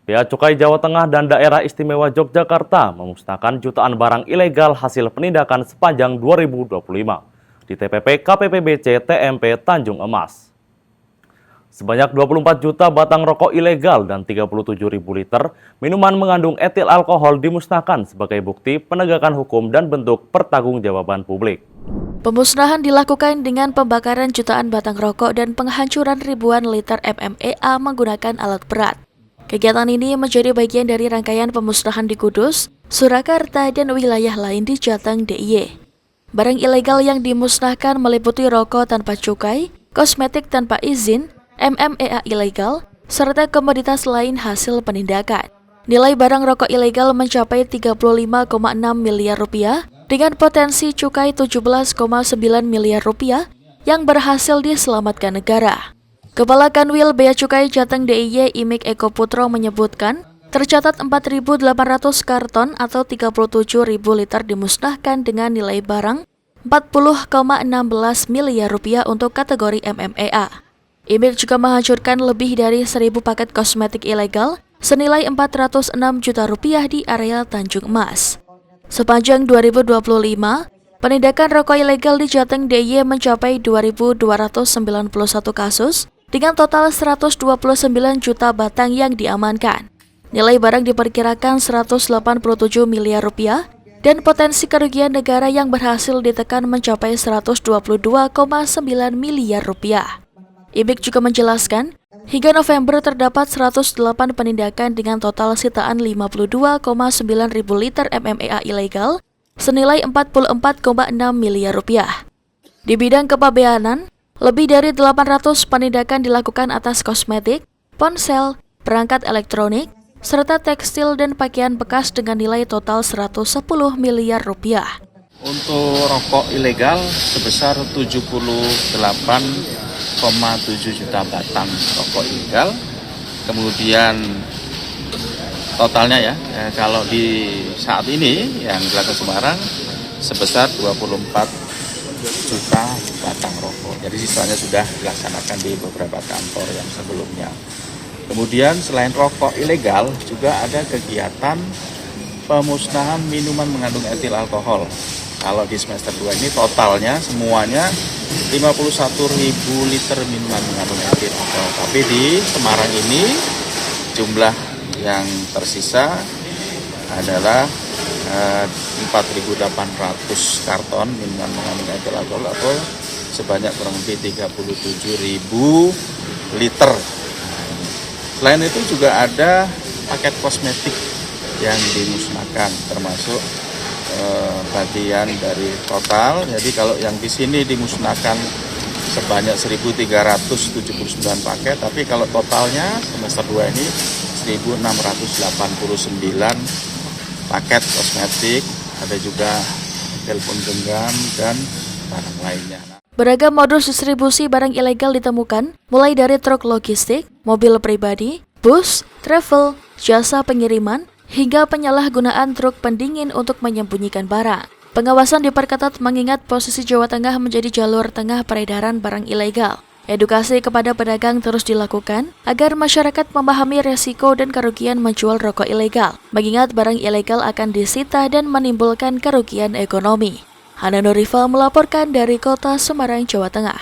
Bea Cukai Jawa Tengah dan Daerah Istimewa Yogyakarta memusnahkan jutaan barang ilegal hasil penindakan sepanjang 2025 di TPP KPPBC TMP Tanjung Emas. Sebanyak 24 juta batang rokok ilegal dan 37.000 liter minuman mengandung etil alkohol dimusnahkan sebagai bukti penegakan hukum dan bentuk pertanggungjawaban publik. Pemusnahan dilakukan dengan pembakaran jutaan batang rokok dan penghancuran ribuan liter MMEA menggunakan alat berat. Kegiatan ini menjadi bagian dari rangkaian pemusnahan di Kudus, Surakarta, dan wilayah lain di Jateng DIY. Barang ilegal yang dimusnahkan meliputi rokok tanpa cukai, kosmetik tanpa izin, MMEA ilegal, serta komoditas lain hasil penindakan. Nilai barang rokok ilegal mencapai 35,6 miliar rupiah dengan potensi cukai 17,9 miliar rupiah yang berhasil diselamatkan negara. Kepala Kanwil Bea Cukai Jateng DIY Imik Eko Putro menyebutkan, tercatat 4.800 karton atau 37.000 liter dimusnahkan dengan nilai barang 40,16 miliar rupiah untuk kategori MMEA. Imik juga menghancurkan lebih dari 1.000 paket kosmetik ilegal senilai 406 juta rupiah di area Tanjung Emas. Sepanjang 2025, penindakan rokok ilegal di Jateng DIY mencapai 2.291 kasus dengan total 129 juta batang yang diamankan. Nilai barang diperkirakan 187 miliar rupiah dan potensi kerugian negara yang berhasil ditekan mencapai 122,9 miliar rupiah. Imik juga menjelaskan, hingga November terdapat 108 penindakan dengan total sitaan 52,9 ribu liter MMEA ilegal senilai 44,6 miliar rupiah. Di bidang kepabeanan, lebih dari 800 penindakan dilakukan atas kosmetik, ponsel, perangkat elektronik, serta tekstil dan pakaian bekas dengan nilai total 110 miliar rupiah. Untuk rokok ilegal sebesar 78,7 juta batang rokok ilegal. Kemudian totalnya kalau di saat ini yang dilakukan Semarang sebesar 24 juta batang rokok. Jadi sisanya sudah dilaksanakan di beberapa kantor yang sebelumnya. Kemudian selain rokok ilegal juga ada kegiatan pemusnahan minuman mengandung etil alkohol. Kalau di semester 2 ini totalnya semuanya 51.000 liter minuman mengandung etil alkohol. Tapi di Semarang ini jumlah yang tersisa adalah 4.800 karton minuman mengandung etil alkohol atau sebanyak kurang lebih 37.000 liter. Selain itu juga ada paket kosmetik yang dimusnahkan termasuk bagian dari total. Jadi kalau yang di sini dimusnahkan sebanyak 1.379 paket, tapi kalau totalnya semester 2 ini 1.689 paket kosmetik, ada juga telepon genggam dan barang lainnya. Beragam modus distribusi barang ilegal ditemukan, mulai dari truk logistik, mobil pribadi, bus, travel, jasa pengiriman, hingga penyalahgunaan truk pendingin untuk menyembunyikan barang. Pengawasan diperketat mengingat posisi Jawa Tengah menjadi jalur tengah peredaran barang ilegal. Edukasi kepada pedagang terus dilakukan agar masyarakat memahami resiko dan kerugian menjual rokok ilegal, mengingat barang ilegal akan disita dan menimbulkan kerugian ekonomi. Hana Nurifa melaporkan dari Kota Semarang, Jawa Tengah.